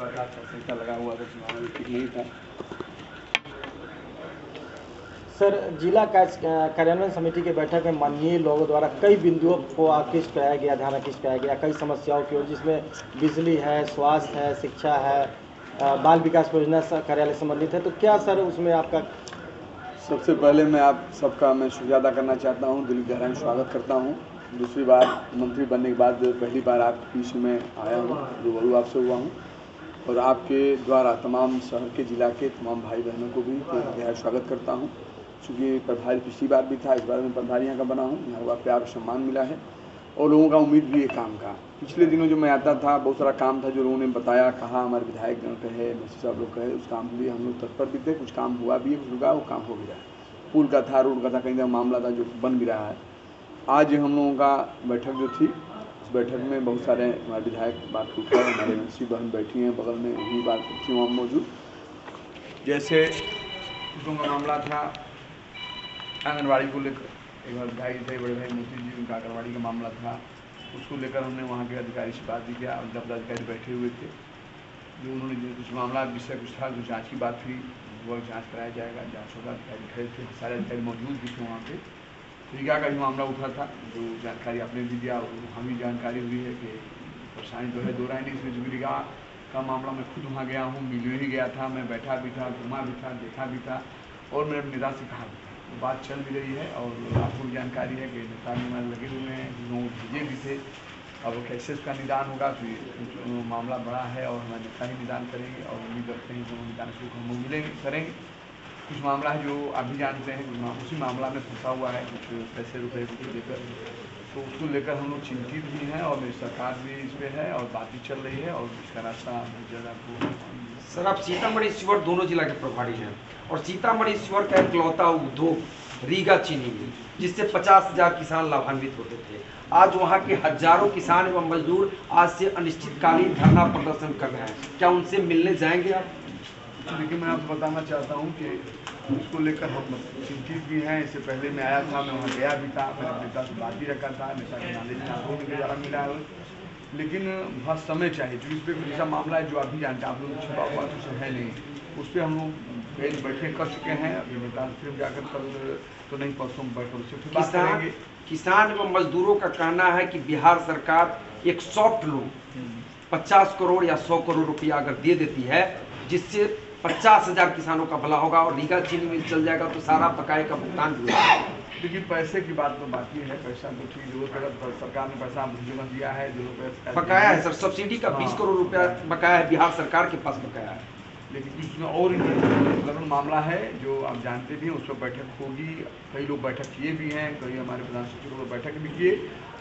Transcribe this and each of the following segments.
सरकार का पैसा लगा हुआ था, चुनाव में ठीक नहीं था। सर, जिला कार्यान्वयन समिति की बैठक में माननीय लोगों द्वारा कई बिंदुओं को आकृष्ट कराया गया, ध्यान आकृष्ट कराया गया, कई समस्याओं की ओर, जिसमें बिजली है, स्वास्थ्य है, शिक्षा है, बाल विकास परियोजना कार्यालय संबंधित है। तो क्या सर उसमें आपका? सबसे पहले मैं आप सबका मैं शुक्रिया अदा करना चाहता हूँ, दिल की गहराई में स्वागत करता हूँ। दूसरी बार मंत्री बनने के बाद पहली बार आपके बीच में आया हूँ, रूबरू आपसे हुआ हूँ और आपके द्वारा तमाम शहर के जिला के तमाम भाई बहनों को भी गहरा स्वागत करता हूँ। चूँकि प्रभारी पिछली बार भी था, इस बार मैं प्रभारी यहाँ का बना हूँ, यहाँ का प्यार सम्मान मिला है और लोगों का उम्मीद भी है काम का। पिछले दिनों जो मैं आता था, बहुत सारा काम था जो लोगों ने बताया, कहा, हमारे विधायक जन कहे, मंत्री साहब लोग कहे, उस काम के लिए हम लोग तत्पर भी थे। कुछ काम हुआ भी है, कुछ रुका, वो काम हो भी रहा है। पुल का था, रोड का था, कहीं मामला था जो बन भी रहा है। आज हम लोगों का बैठक जो थी, उस बैठक में बहुत सारे हमारे विधायक बात उठाए, हमारे मंत्री बहन बैठी हैं बगल में, यही बात थी वहाँ मौजूद। जैसे कुटुंब का मामला था, आंगनबाड़ी को लेकर एक बार विधायक थे बड़े भाई मोती जी, उनका आंगनबाड़ी का मामला था, उसको लेकर हमने वहाँ के अधिकारी से बात भी किया। जब अधिकारी बैठे हुए थे, जो उन्होंने जो कुछ मामला विषय कुछ था, जो जांच की बात थी, वो जांच कराया जाएगा, जांच होगा। अधिकारी खड़े थे, सारे अधिकारी मौजूद भी थे वहाँ पे। रीगा का भी मामला उठा था, जो जानकारी आपने भी दिया, वहाँ भी जानकारी हुई है कि परेशानी जो है दो राय नहीं इसमें। जो रीगा का मामला मैं खुद वहाँ गया हूँ, मिलने ही गया था, मैं बैठा भी था, घूमा भी था, देखा भी था और मैंने नेता से कहा भी था। तो बात चल भी रही है और आपको भी जानकारी है कि नेता में लगे हुए हैं, लोग भेजे भी थे। अब कैसे इसका निदान होगा, तो ये मामला बड़ा है और हमारे नेता ही निदान करेंगे और उम्मीद करते हैं कि वो निदान से हम मिलेंगे करेंगे। कुछ मामला है जो आप भी जानते हैं, कुछ उसी मामला में फंसा हुआ है, कुछ पैसे रुपए को लेकर, तो उसको लेकर हम लोग चिंतित भी हैं और मेरी सरकार भी इस पर है और बात भी चल रही है और इसका रास्ता बहुत जल्द आपको। सर, आप सीतामढ़ी शिवर दोनों जिला के प्रभारी हैं और सीतामढ़ी शिवर का इकलौता उद्योग रीगा चीनी मिल, जिससे 50,000 किसान लाभान्वित होते थे। आज वहां के हजारों किसान एवं मजदूर आज से अनिश्चितकालीन धरना प्रदर्शन कर रहे हैं, क्या उनसे मिलने जाएंगे आप? देखिए, मैं आपको बताना चाहता हूँ कि इसको लेकर हम चिंतित भी हैं। इससे पहले मैं आया था, मैं वहाँ गया भी था, मैंने नेता से बात भी रखा था, नेता के नॉलेज में आपको भी द्वारा मिला है, लेकिन बहुत समय चाहिए। जो इस पर ऐसा मामला है जो आप भी जानते हैं, आप लोग छिपा हुआ तो है नहीं, उस पर हम लोग बैठे कर चुके हैं। अभी नेता फिर जाकर कल तो नहीं, परसों बैठकर उससे फिर बात करेंगे। किसान एवं मजदूरों का कहना है कि बिहार सरकार एक सॉफ्ट लोन 50 करोड़ या 100 करोड़ रुपया अगर दे देती है, जिससे 50,000 किसानों का भला होगा और रीगा चीनी मिल चल जाएगा तो सारा बकाये का भुगतान भी होगा। देखिए, पैसे की बात तो बाकी है, पैसा तो ठीक जरूरत, सरकार ने पैसा जमा दिया है, जो बकाया है सर, सब्सिडी का 20 करोड़ रुपया बकाया है, बिहार सरकार के पास बकाया है। लेकिन इसमें और इंटरनल मामला है जो आप जानते भी हैं, उस पर बैठक होगी। कई लोग बैठक किए भी हैं, कई हमारे प्रधान सचिव लोग बैठक भी किए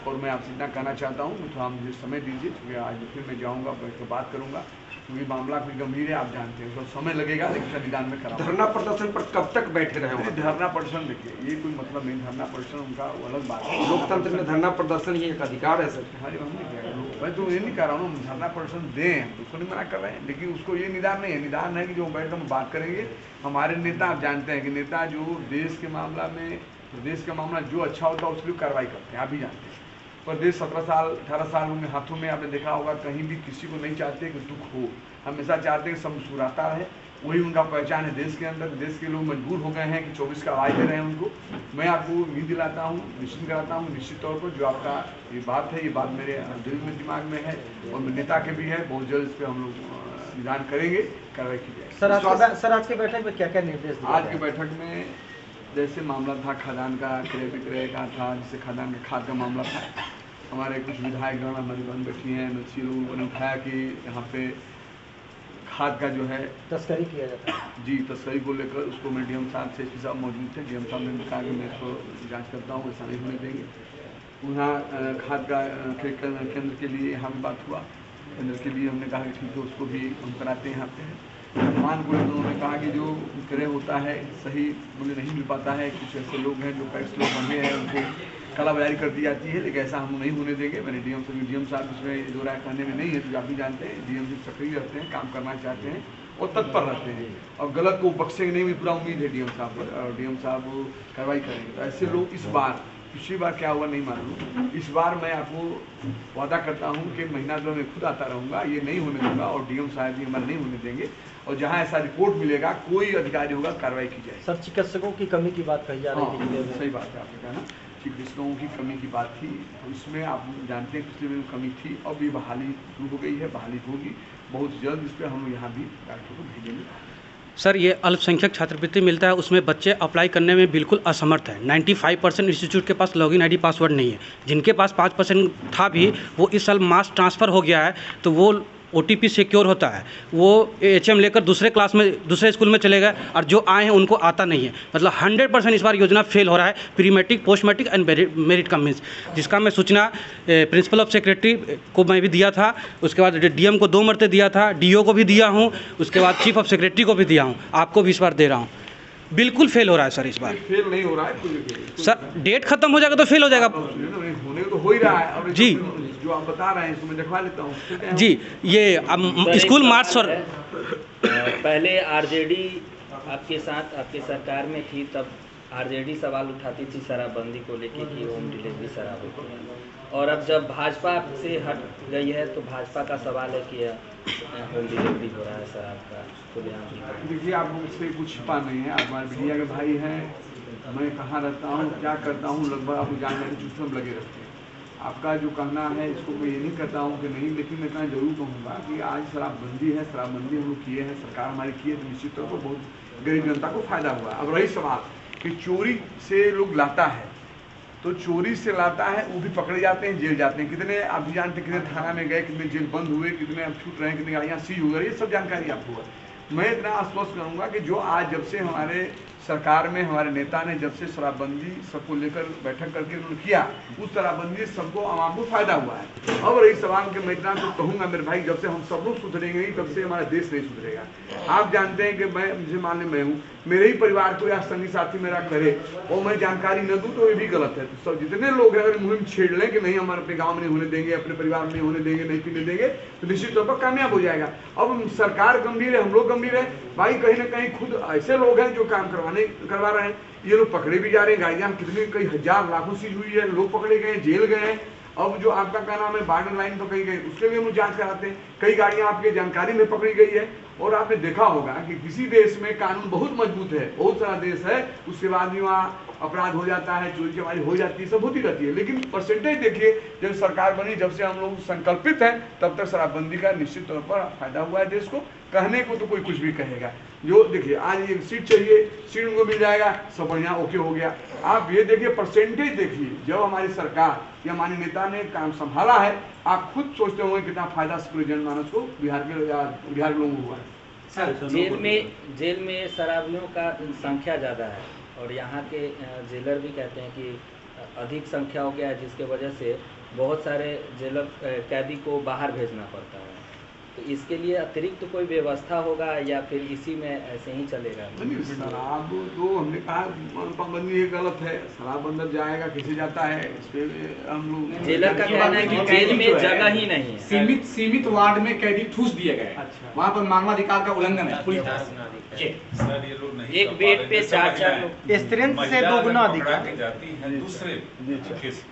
और मैं आपसे इतना कहना चाहता हूँ कि थोड़ा मुझे समय दीजिए, क्योंकि आज फिर मैं जाऊँगा, बैठ कर बात करूँगा, क्योंकि मामला कोई गंभीर है, आप जानते हैं, तो समय लगेगा, लेकिन निदान में करा। धरना प्रदर्शन पर कब तक बैठे रहे होंगे? धरना प्रदर्शन देखिए, ये कोई मतलब नहीं, धरना प्रदर्शन उनका अलग बात है। लोकतंत्र में धरना प्रदर्शन ही एक अधिकार है सर। हमारे मैं तो ये नहीं कह रहा हूँ धरना प्रदर्शन दें, तो उसको नहीं मना कर रहे हैं, लेकिन उसको ये निदान नहीं है। निदान है कि जो बैठ कर बात करेंगे। हमारे नेता, आप जानते हैं कि नेता जो देश के मामला में, देश का मामला जो अच्छा होता है उसके लिए कार्रवाई करते हैं, आप भी जानते हैं। पर देश 17 साल 18 साल उनके हाथों में, आपने देखा होगा, कहीं भी किसी को नहीं चाहते कि दुख हो, हमेशा चाहते हैं कि सब मुस्कुराता रहे। वही उनका पहचान है देश के अंदर। देश के लोग मजबूर हो गए हैं कि 24 का आवाज़ दे रहे हैं उनको। मैं आपको उम्मीद दिलाता हूँ, निश्चित कराता हूँ, निश्चित तौर पर जो आपका ये बात है, ये बात मेरे दिल में, दिमाग में है और नेता के भी है। बहुत जल्द इस पर हम लोग निदान करेंगे, कार्रवाई की जाएगी। सर आज की बैठक में क्या क्या निर्देश दिए? आज की बैठक में जैसे मामला था खादान का, क्रय विक्रय का था, जिससे खादान का खाद का मामला था, हमारे कुछ विधायकगण, हमारी बहन बैठी हैं, मंत्री लोगों ने उठाया कि यहाँ पे खाद का जो है तस्करी किया जाता है। जी, तस्करी को लेकर उसको मैं डीएम साहब से, एसपी साहब मौजूद थे, डीएम साहब ने कहा कि मैं इसको जांच करता हूँ, ऐसा नहीं होने देंगे। वहाँ खाद का केंद्र के लिए यहाँ भी बात हुआ, केंद्र के लिए हमने कहा कि ठीक है, उसको भी हम कराते हैं यहाँ पे। धान को उन्होंने कहा कि जो क्रय होता है सही मूल्य नहीं मिल पाता है, कुछ ऐसे लोग हैं जो पैक्स लोग बने हैं, उनको कालाबाजारी कर दी जाती है, लेकिन ऐसा हम नहीं होने देंगे। मैंने डीएम साहब इसमें दो राय कहने में नहीं है, तो आप भी जानते हैं डीएम साहब सक्रिय रहते हैं, काम करना चाहते हैं और तत्पर रहते हैं और गलत को बख्शेंगे नहीं, भी पूरा उम्मीद है डीएम साहब पर और डीएम साहब कार्रवाई करेंगे। तो ऐसे लोग इस बार पिछली बार क्या हुआ नहीं मालूम, इस बार मैं आपको वादा करता हूँ कि महीना दो मैं खुद आता रहूँगा, ये नहीं होने दूंगा और डीएम साहब भी हमारे नहीं होने देंगे, और जहाँ ऐसा रिपोर्ट मिलेगा कोई अधिकारी होगा कार्रवाई की जाएगी। सर चिकित्सकों की कमी की बात कही जा रही थी जिले में। सही बात है आपने कहना, चिकित्सकों की कमी की बात थी, तो इसमें आप जानते हैं पिछले में कमी थी, अब ये बहाली शुरू हो गई है, बहाली होगी बहुत जल्द, इस पर हम लोग यहाँ भी डॉक्टर को भेजेंगे। सर ये अल्पसंख्यक छात्रवृत्ति मिलता है, उसमें बच्चे अप्लाई करने में बिल्कुल असमर्थ है। 95% इंस्टीट्यूट के पास लॉगिन आईडी पासवर्ड नहीं है। जिनके पास 5% था भी, वो इस साल मास ट्रांसफ़र हो गया है, तो वो OTP सिक्योर होता है, वो HM लेकर दूसरे क्लास में दूसरे स्कूल में चले गए, और जो आए हैं उनको आता नहीं है। मतलब 100% इस बार योजना फेल हो रहा है, pre matric, post matric and merit का मीन्स, जिसका मैं सूचना प्रिंसिपल ऑफ सेक्रेटरी को मैं भी दिया था, उसके बाद DM को 2 मरते दिया था, DO को भी दिया हूँ, उसके बाद चीफ ऑफ सेक्रेटरी को भी दिया हूँ, आपको भी इस बार दे रहा हूँ। बिल्कुल फेल हो रहा है सर इस बार। फेल नहीं हो रहा है सर, डेट खत्म हो जाएगा तो फेल हो जाएगा होने तो हो ही रहा है। और जी, जो आप बता रहे हैं इसको मैं दिखवा लेता हूँ जी। ये स्कूल मार्च और पहले RJD आपके साथ आपके सरकार में थी, तब RJD सवाल उठाती थी शराबबंदी को लेके कि होम डिलीवरी शराब होती है, और अब जब भाजपा से हट गई है तो भाजपा का सवाल है कि होम डिलीवरी हो रहा है शराब का खुलेआम। देखिए, आप मुझसे कुछ छिपा नहीं है, आप हमारे मीडिया के भाई हैं, मैं कहाँ रहता हूँ, क्या करता हूँ, लगभग आपको जानकारी चूसने में लगे रहते हैं। आपका जो कहना है इसको मैं ये नहीं करता हूँ कि नहीं, लेकिन मैं कहना जरूर कहूँगा कि आज शराबबंदी है, शराबबंदी हम लोग किए हैं, सरकार हमारी की है, तो निश्चित तौर पर बहुत गरीब जनता को फायदा हुआ। अब रही सवाल कि चोरी से लोग लाता है, तो चोरी से लाता है वो भी पकड़े जाते हैं, जेल जाते हैं। कितने आप भी जानते हैं, कितने थाना में गए, कितने जेल बंद हुए, कितने अब छूट रहे हैं, कितनी गाड़ियाँ सीज हो रही है, सब जानकारी आपको है। मैं इतना आश्वस्त करूँगा कि जो आज जब से हमारे सरकार में हमारे नेता ने जब से शराबबंदी सबको लेकर बैठक करके उन्होंने किया, उस शराबबंदी से सबको आवाम को फायदा हुआ है। अब रही सवाल के मैं इतना तो कहूँगा मेरे भाई, जब से हम सब लोग सुधरेंगे ही तब से हमारा देश नहीं सुधरेगा। आप जानते हैं कि मुझे मान मैं हूँ, मेरे ही परिवार को या संगी साथी मेरा करे और मैं जानकारी न दूँ तो ये भी गलत है। तो सब जितने लोग हैं अगर मुहिम छेड़ लें कि नहीं हम अपने गाँव में नहीं होने देंगे, अपने परिवार में नहीं होने देंगे, नहीं पीने देंगे, तो निश्चित तौर पर कामयाब हो जाएगा। अब सरकार गंभीर है, हम लोग गंभीर है भाई, कहीं ना कहीं खुद ऐसे लोग हैं जो काम करवा रहे हैं, ये लोग पकड़े भी जा रहे हैं, गाड़ियाँ कितनी कई हजार लाखों सीज हुई है, लोग पकड़े गए, जेल गए हैं। अब जो आपका क्या नाम है बॉर्डर लाइन पर कहीं गए, उसके लिए हम जांच कराते हैं, कई गाड़ियाँ आपके जानकारी में पकड़ी गई है। और आपने देखा होगा कि किसी देश में कानून बहुत मजबूत है, बहुत सारा देश है, उसके बाद भी वहाँ अपराध हो जाता है, चोरी चमारी हो जाती है, सब होती रहती है, लेकिन परसेंटेज देखिए, जब सरकार बनी, जब से हम लोग संकल्पित हैं, तब तक शराबबंदी का निश्चित तौर पर फायदा हुआ है देश को। कहने को तो कोई कुछ भी कहेगा, जो देखिए आज एक सीट चाहिए, सीट उनको मिल जाएगा, सब बढ़िया ओके हो गया। आप ये देखिए परसेंटेज देखिए, जब हमारी सरकार या हमारे नेता ने काम संभाला है, आप खुद सोचते होंगे कितना फायदा पूरे जनमानस को बिहार के लोगों को हुआ है। सर, जेल में शराबियों का संख्या ज़्यादा है और यहाँ के जेलर भी कहते हैं कि अधिक संख्या हो गया है, जिसके वजह से बहुत सारे जेलर कैदी को बाहर भेजना पड़ता है। तो इसके लिए अतिरिक्त कोई व्यवस्था होगा या फिर इसी में ऐसे ही चलेगा? शराब तो हमने कहा पाबंदी ये गलत है, शराब अंदर जाएगा, कैसे जाता है, इस पे हम लोग जेलर का कहना है कि जेल में जगह ही नहीं है। सीमित वार्ड में कैदी ठूस दिए गए। अच्छा। वहाँ पर मानवाधिकार का उल्लंघन है पूरी तरह से। एक बेड पे 4 लोग, स्त्रीण से 2 गुना अधिक जाती है दूसरे केस,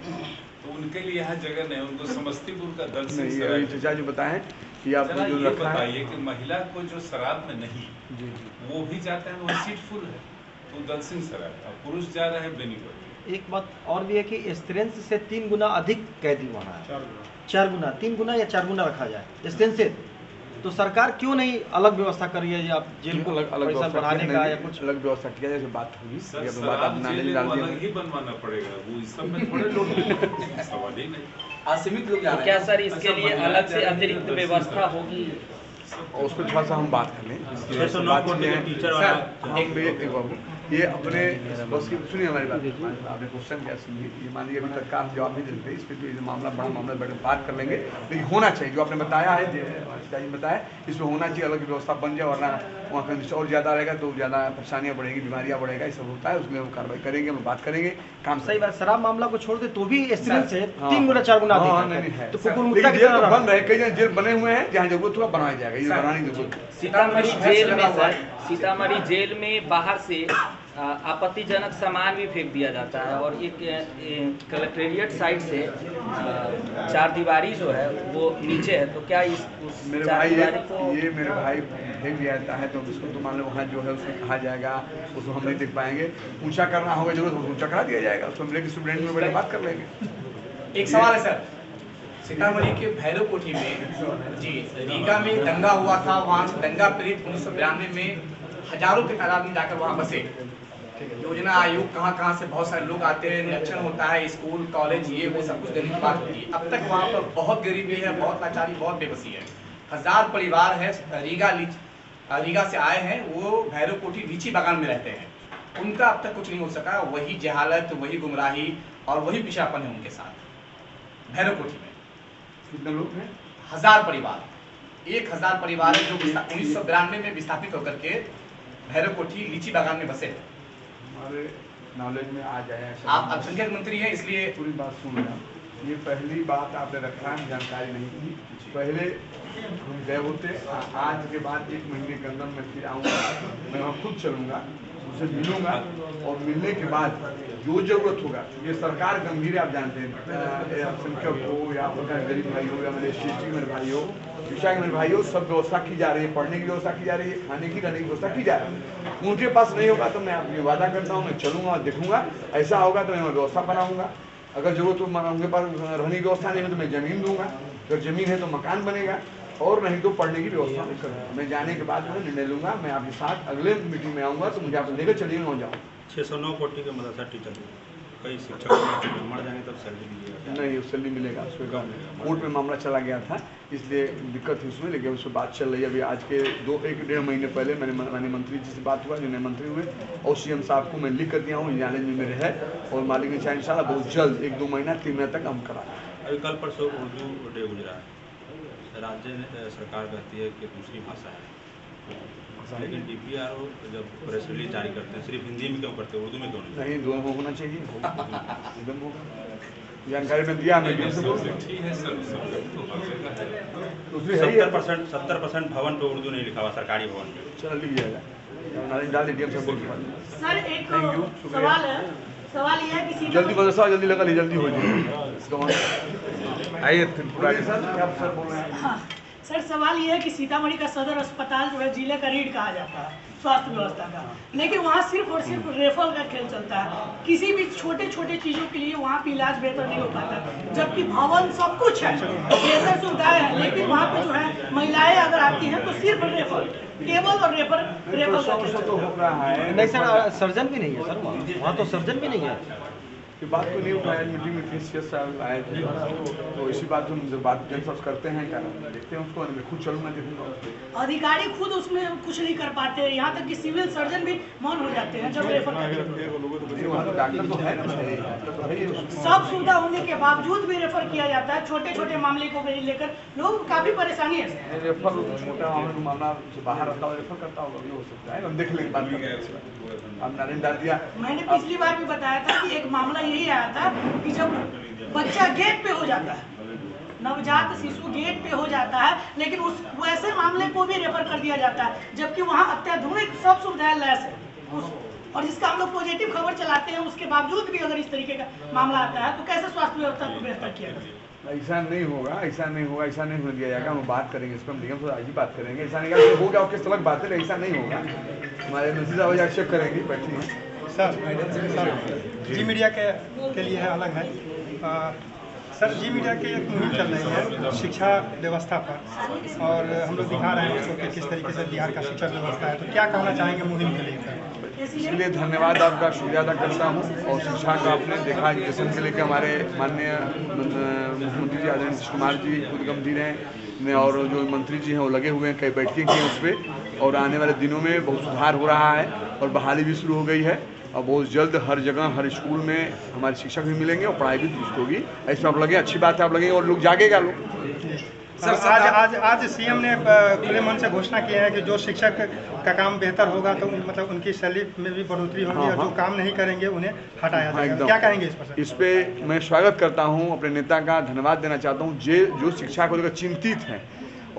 तो उनके लिए यहाँ जगह नहीं, उनको समस्तीपुर का दल से चाचा जी बताएं कि आप जो बताइए कि महिला को जो शराब में नहीं, वो भी जाते हैं, वो सीट फुल है, तो दल सिंह शराब, पुरुष जा रहे हैं बेनीपत। एक बात और भी है कि स्त्रीण से 3 गुना अधिक कैदी वहाँ है, 4 गुना, 3 गुना या 4 गुना रखा जाए स्त्रीण से, तो सरकार क्यों नहीं अलग व्यवस्था कर रही है, या जेल को अलग पैसा बढ़ाने का या कुछ अलग व्यवस्था किया जाए, बात होगी अलग ही बनवाना पड़ेगा, वो इस सब में थोड़े लोग सवाल ही नहीं। असीमित लोग तो क्या सर इसके लिए अलग से अतिरिक्त व्यवस्था होगी? और उसको थोड़ा सा हम बात कर लें, टीचर ये अपने बस की सुनिए हमारी बात, आपने क्वेश्चन क्या सुनिए, ये मान लीजिए अभी तक का आप जवाब नहीं देते, इस पर तो मामला बड़ा मामला बैठ बात कर लेंगे, लेकिन होना चाहिए जो आपने बताया है, बताया इसमें होना चाहिए, अलग व्यवस्था बन जाए, वरना वहाँ कंडीशन और ज़्यादा रहेगा तो ज़्यादा परेशानियाँ बढ़ेगी, बीमारियाँ बढ़ेगा, ये सब होता है, उसमें हम कार्रवाई करेंगे, हम बात करेंगे काम। सही बात, शराब मामला को छोड़ दे तो भी स्त्रीण से 3 गुना 4 गुना है, तो बन रहे, कई जगह जेल बने हुए हैं, जहाँ जरूरत हुआ बनाया जाएगा, ये बनाने की जरूरत। सीतामढ़ी जेल में सर, सीतामढ़ी जेल में बाहर से आपत्तिजनक सामान भी फेंक दिया जाता है और एक कलेक्ट्रेरिएट साइड से चार दीवारी जो है वो नीचे है, तो क्या इस उस मेरे चार भाई दीवारी को ये मेरे भाई फेंक दिया जाता है तो उसको तो मान लो वहाँ जो है उसको कहा जाएगा, उसको हम नहीं देख पाएंगे। ऊंचा करना होगा जरूर तो ऊंचा करा दिया जाएगा, उसको हम लेके स्टूडेंट में बड़े बात कर लेंगे। एक सवाल है सर, सीतामढ़ी के भैरव कोठी में जी रीगा में दंगा हुआ था, वहाँ से दंगा पीड़ित 1992 में हजारों के तादाद में जाकर वहाँ बसे। योजना आयोग कहाँ से बहुत सारे लोग आते हैं, निरीक्षण होता है, स्कूल कॉलेज ये वो सब कुछ देने की बात होती है। अब तक वहाँ पर बहुत गरीबी है, बहुत लाचारी, बहुत बेबसी है। 1000 परिवार है रीगा से आए हैं, वो भैरव कोठी लीची बागान में रहते हैं। उनका अब तक कुछ नहीं हो सका, वही जहालत, वही गुमराही और वही पिछड़ापन है उनके साथ। भैरव कोठी में कितने लोग हैं? 1000 परिवार, 1000 परिवार है जो 1992 में विस्थापित होकर के भैरव कोठी लीची बागान में बसे। हमारे नॉलेज में आ जाए। आप अल्पसंख्यक मंत्री हैं इसलिए पूरी बात सुन रहे हैं। ये पहली बात आपने रखा है, जानकारी नहीं थी। पहले हम गए होते, आज के बाद 1 महीने के अंदर मैं फिर आऊँगा, मैं वहाँ खुद चलूँगा, उनसे मिलूँगा और मिलने के बाद जो जरूरत होगा, क्योंकि सरकार गंभीर है, आप जानते हैं, अल्पसंख्यक हो या गरीब भाई हो या मेरे SC के मेरे भाई हो, शिक्षा के मेरे भाई हो, सब व्यवस्था की जा रही है, पढ़ने की व्यवस्था की जा रही है, खाने की रहने की व्यवस्था की जा रही है। उनके पास नहीं होगा तो मैं आपकी वादा करता हूँ, मैं चलूँगा और देखूँगा, ऐसा होगा तो मैं व्यवस्था बनाऊँगा। अगर जरूरत हो उनके पास रहने की व्यवस्था नहीं है तो मैं ज़मीन दूंगा, अगर ज़मीन है तो मकान बनेगा, और नहीं तो पढ़ने की व्यवस्था मैं करूँगा। मैं जाने के बाद मैं निर्णय लूँगा, मैं आपके साथ अगले मीटिंग में आऊँगा तो मुझे आप लेकर चलिए, मैं जाऊँ। 609 कोटी के मदरसा टीचर कई शिक्षक मर जाएंगे तब सैलरी दीजिएगा? नहीं, उससे नहीं मिलेगा, उसमें कोर्ट में मामला चला गया था, इसलिए दिक्कत थी उसमें, लेकिन उससे बात चल रही है। अभी आज के 1-1.5 महीने पहले माननीय मंत्री जी से बात हुआ, जो नए मंत्री हुए, और CM साहब को मैं लिख कर दिया हूँ, नॉलेज में मेरे है, और मालिक ने चाहे इंशाल्लाह बहुत जल्द 1-2 महीना 3 महीने तक हम करा। अभी कल परसों उर्दू डे गुजरा है, राज्य सरकार कहती है कि दूसरी भाषा है, लेकिन DPRO जब प्रेस रिलीज जारी करते हैं सिर्फ हिंदी में क्यों करते हैं, उर्दू में क्यों नहीं? दोनों होना चाहिए, एकदम होगा। जानकारी में दिया, मैं भी से बोल रहा हूँ। 70% भवन पे उर्दू नहीं लिखा हुआ, सरकारी भवन पे। चलो लिख जाएगा, डाल दीजिए। सर एक सवाल ये है कि जल्दी मदरसा जल्दी लगा ली, जल्दी हो जाए। आइए सर, क्या सर बोल रहे हैं? हाँ सर, सवाल ये है कि सीतामढ़ी का सदर अस्पताल जो है जिले का रीढ़ कहा जाता है स्वास्थ्य व्यवस्था का, लेकिन वहाँ सिर्फ और सिर्फ रेफर का खेल चलता है। किसी भी छोटे छोटे चीज़ों के लिए वहाँ पे इलाज बेहतर नहीं हो पाता, जबकि भवन सब कुछ है, बेहतर सुविधाएं हैं, लेकिन वहाँ पे जो है महिलाएं अगर आती हैं तो सिर्फ रेफर, केवल और रेफर तो हो रहा है। नहीं सर, सर्जन भी नहीं है सर, वहाँ तो सर्जन भी नहीं है। ये बात को नहीं उठाया, मीटिंग में थे, CS साहब आए थे, तो इसी बात हम जब बात जब करते हैं क्या देखते हैं उसको, मैं खुद चलूँगा देखूँगा। अधिकारी खुद उसमें कुछ नहीं कर पाते, यहाँ तक कि सिविल सर्जन भी मौन हो जाते हैं जब रेफर करते हैं। डॉक्टर तो है ना, सब सुविधा होने के बावजूद भी रेफर किया जाता है। छोटे छोटे मामले को लेकर लोग काफी परेशानी है। रेफर छोटा मामला से बाहर रहता हो, रेफर करता होगा, ये हो सकता है, हम देख लेंगे बात करेंगे। अब नारायण डाल दिया, मैंने पिछली बार भी बताया था कि एक मामला यही आया था कि जब बच्चा गेट पे हो जाता है, नवजात शिशु गेट पे हो जाता है, लेकिन उस वैसे मामले को भी रेफर कर दिया जाता है, जबकि वहाँ अत्याधुनिक सब सुविधाएं लैस है। और जिसका हम लोग पॉजिटिव खबर चलाते हैं, उसके बावजूद भी अगर इस तरीके का मामला आता है तो कैसे स्वास्थ्य व्यवस्था को बेहतर किया जाए? ऐसा नहीं होगा, ऐसा नहीं होगा, ऐसा नहीं होने दिया जाएगा। हम बात करेंगे इस पर, हम DM से आज ही बात करेंगे। ऐसा नहीं हो गया, किस तरह बात है, ऐसा नहीं होगा। हमारे मंत्री साहब आज चेक करेंगे, बैठी हैं सर। जी मीडिया के लिए अलग है सर। जी मीडिया की एक मुहिम चल रही है शिक्षा व्यवस्था पर, और हम लोग दिखा रहे हैं कि किस तरीके से बिहार का शिक्षा व्यवस्था है, तो क्या कहना चाहेंगे मुहिम के लिए सर? इसके लिए धन्यवाद, आपका शुक्रिया अदा करता हूँ। और शिक्षा का आपने देखा, एजुकेशन के लेकर हमारे माननीय मुख्यमंत्री जी आदरणीय नीतीश कुमार जी खुद गंभीर हैं, और जो मंत्री जी हैं वो लगे हुए हैं, कई बैठकें की हैं उस पर, और आने वाले दिनों में बहुत सुधार हो रहा है और बहाली भी शुरू हो गई है। और बहुत जल्द हर जगह हर स्कूल में हमारे शिक्षक भी मिलेंगे और पढ़ाई भी दुरुस्त होगी। ऐसे आप लगे, अच्छी बात है, आप लगेंगे और लोग जागेगा लोग। सर आज CM ने खुले मन से घोषणा की है कि जो शिक्षक का काम बेहतर होगा तो मतलब उनकी सैलरी में भी बढ़ोतरी होगी, और जो काम नहीं करेंगे उन्हें हटाया जाएगा। क्या कहेंगे इस पर? इस पे मैं स्वागत करता हूं, अपने नेता का धन्यवाद देना चाहता हूं, जो शिक्षा को लेकर चिंतित हैं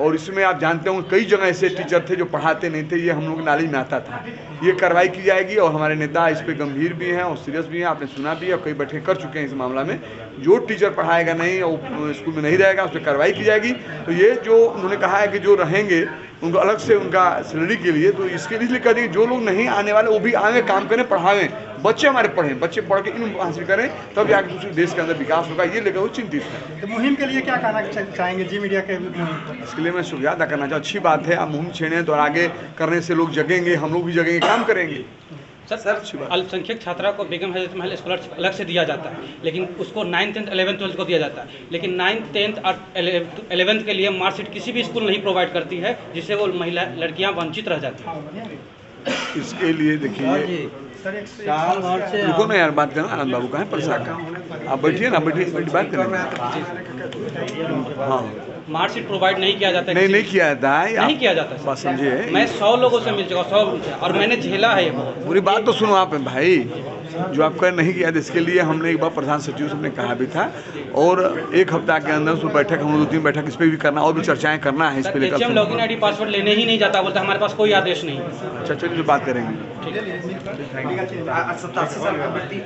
और इसमें आप जानते हो कई जगह ऐसे टीचर थे जो पढ़ाते नहीं थे, ये हम लोग नॉलेज में आता था। ये कार्रवाई की जाएगी और हमारे नेता इस पे गंभीर भी हैं और सीरियस भी हैं, आपने सुना भी है और कई बैठकें कर चुके हैं इस मामला में। जो टीचर पढ़ाएगा नहीं और स्कूल में नहीं रहेगा उस पर कार्रवाई की जाएगी। तो ये जो उन्होंने कहा है कि जो रहेंगे उनको अलग से उनका सैलरी के लिए, तो इसके लिए कह दिए जो लोग नहीं आने वाले वो भी आएँ, काम करें, पढ़ावें, बच्चे हमारे पढ़ें, बच्चे पढ़ के इन हासिल करें, तब जाकर दूसरे देश के अंदर विकास होगा। ये लेकर वो चिंतित है। तो मुहिम के लिए क्या कहना चाहेंगे जी मीडिया के मुहिम पर? इसके लिए मैं शुक्रिया अदा करना चाहूँ। अच्छी बात है, आप मुहिम छेड़ें तो आगे करने से लोग जगेंगे, हम लोग भी जगेंगे, काम करेंगे। सर अल्पसंख्यक छात्रा को बेगम हजरत महल स्कॉलरशिप अलग से दिया जाता है, लेकिन उसको 9th 10th 11th 12th को दिया जाता है, लेकिन 9th 10th और 11th के लिए मार्कशीट किसी भी स्कूल नहीं प्रोवाइड करती है, जिससे वो महिला लड़कियां वंचित रह जाती हैं। इसके लिए देखिए रुको ना यार, बात करना आनंद बाबू का है परेशान का, आप बैठिए ना, बैठिए बात करें। हाँ, मार्कशीट प्रोवाइड नहीं किया जाता है, नहीं किया जाता है, नहीं किया जाता है। बात समझिए, मैं 100 लोगों से मिल चुका, 100 से, और मैंने झेला है ये पूरी बात तो सुनो आप भाई। जो आपका नहीं किया, इसके लिए हमने एक बार प्रधान सचिव से हमने कहा भी था और 1 हफ्ता के अंदर उस बैठक, हम 2-3 बैठक इस पर भी करना और भी चर्चाएं करना है इस पर लेकर। लॉगिन आईडी पासवर्ड लेने ही नहीं जाता, बोलता हमारे पास कोई आदेश नहीं है। अच्छा चलिए बात करेंगे। ठीक है। 87 साल का व्यक्ति